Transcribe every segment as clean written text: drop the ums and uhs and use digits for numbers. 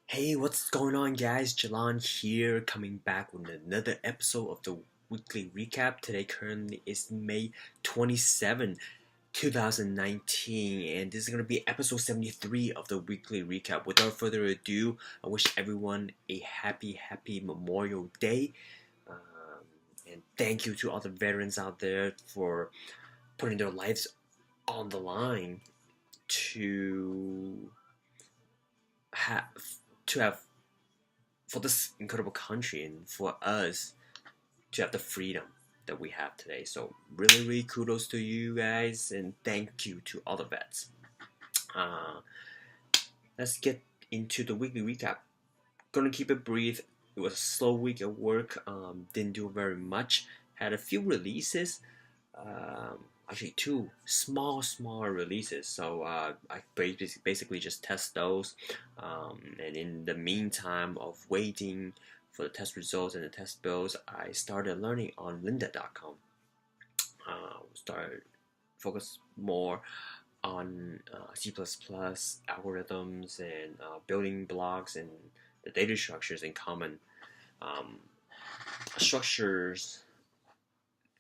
Hey, what's going on, guys? Jalan here, coming back with another episode of the weekly recap. Today, currently, is May 27, 2019, and this is going to be episode 73 of the weekly recap. Without further ado, I wish everyone a happy Memorial Day. And thank you to all the veterans out there for putting their lives on the line to have to have for this incredible country and for us to have the freedom that we have today. So really kudos to you guys and thank you to all the vets. Uh, let's get into the weekly recap. Gonna keep it brief. It was a slow week at work. Didn't do very much. Had a few releases. Actually, two smaller releases. So I basically just test those. And in the meantime of waiting for the test results and the test bills, I started learning on lynda.com. Started focus more on C++ algorithms and building blocks and the data structures in common um, structures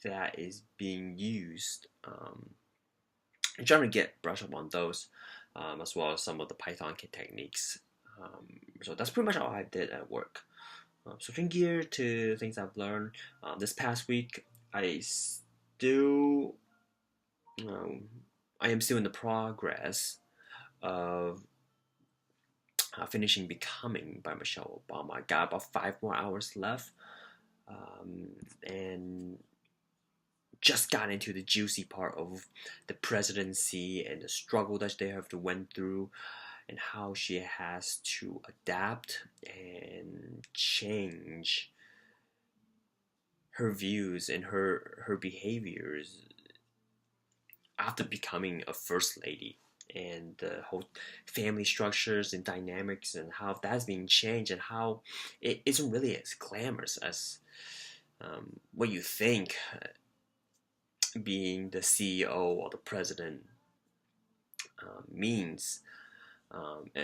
that is being used. I'm trying to get brush up on those as well as some of the Python techniques. So that's pretty much all I did at work. Switching gear to things I've learned this past week, still, um, I am still in the progress of finishing Becoming by Michelle Obama. I got about 5 more hours left, and just got into the juicy part of the presidency and the struggle that they have to went through and how she has to adapt and change her views and her behaviors after becoming a first lady, and the whole family structures and dynamics and how that's being changed and how it isn't really as glamorous as what you think being the CEO or the president means,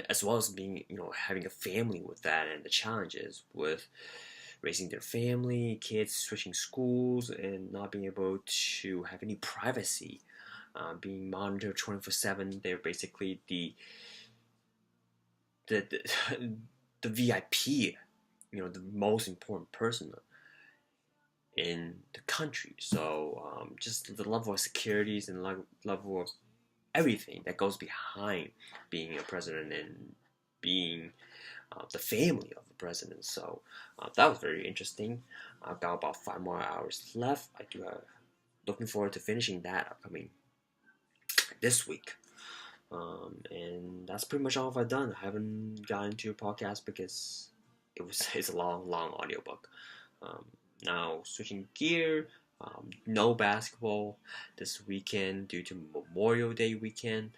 as well as being, having a family with that and the challenges with raising their family, kids switching schools, and not being able to have any privacy, being monitored 24/7. They're basically the the VIP, the most important person in the country. So just the level of securities and level of everything that goes behind being a president and being the family of the president. So that was very interesting. I've got about 5 more hours left. I do have looking forward to finishing that upcoming this week. And that's pretty much all I've done. I haven't gotten to a podcast because it's a long audiobook. Um, Now switching gear, no basketball this weekend due to Memorial Day weekend.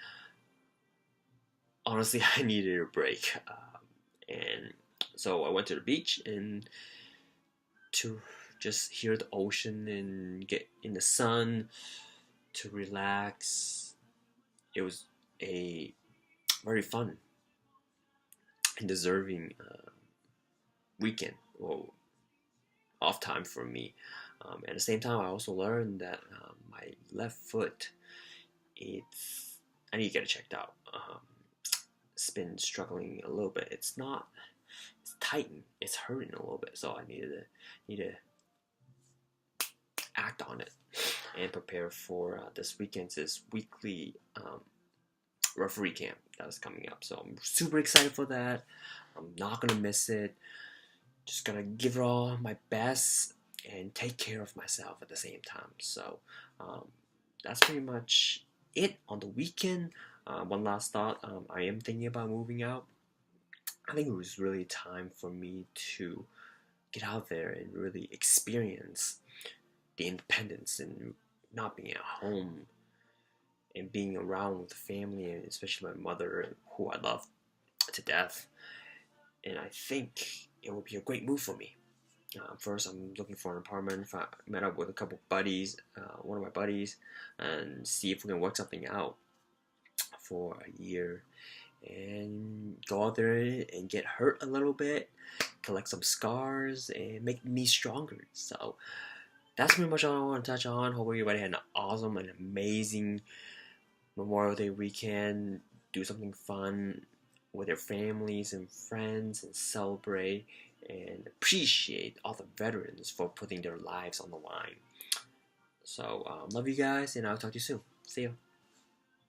Honestly, I needed a break, and so I went to the beach and to just hear the ocean and get in the sun to relax. It was a very fun and deserving weekend or off time for me. At the same time, I also learned that my left foot, it's I need to get it checked out. It's been struggling a little bit. It's tightened. It's hurting a little bit. So I need to act on it and prepare for this weekend's weekly referee camp that is coming up. So I'm super excited for that. I'm not gonna miss it. Just gonna give it all my best and take care of myself at the same time. So um, that's pretty much it on the weekend. One last thought: I am thinking about moving out. I think it was really time for me to get out there and really experience the independence and not being at home and being around with the family and especially my mother, who I love to death. And I think it would be a great move for me. First, I'm looking for an apartment. Met up with a couple buddies, one of my buddies, and see if we can work something out for a year and go out there and get hurt a little bit, collect some scars, and make me stronger. So that's pretty much all I want to touch on. Hope everybody had an awesome and amazing Memorial Day weekend. Do something fun with your families and friends and celebrate and appreciate all the veterans for putting their lives on the line. So, love you guys, and I'll talk to you soon. See you.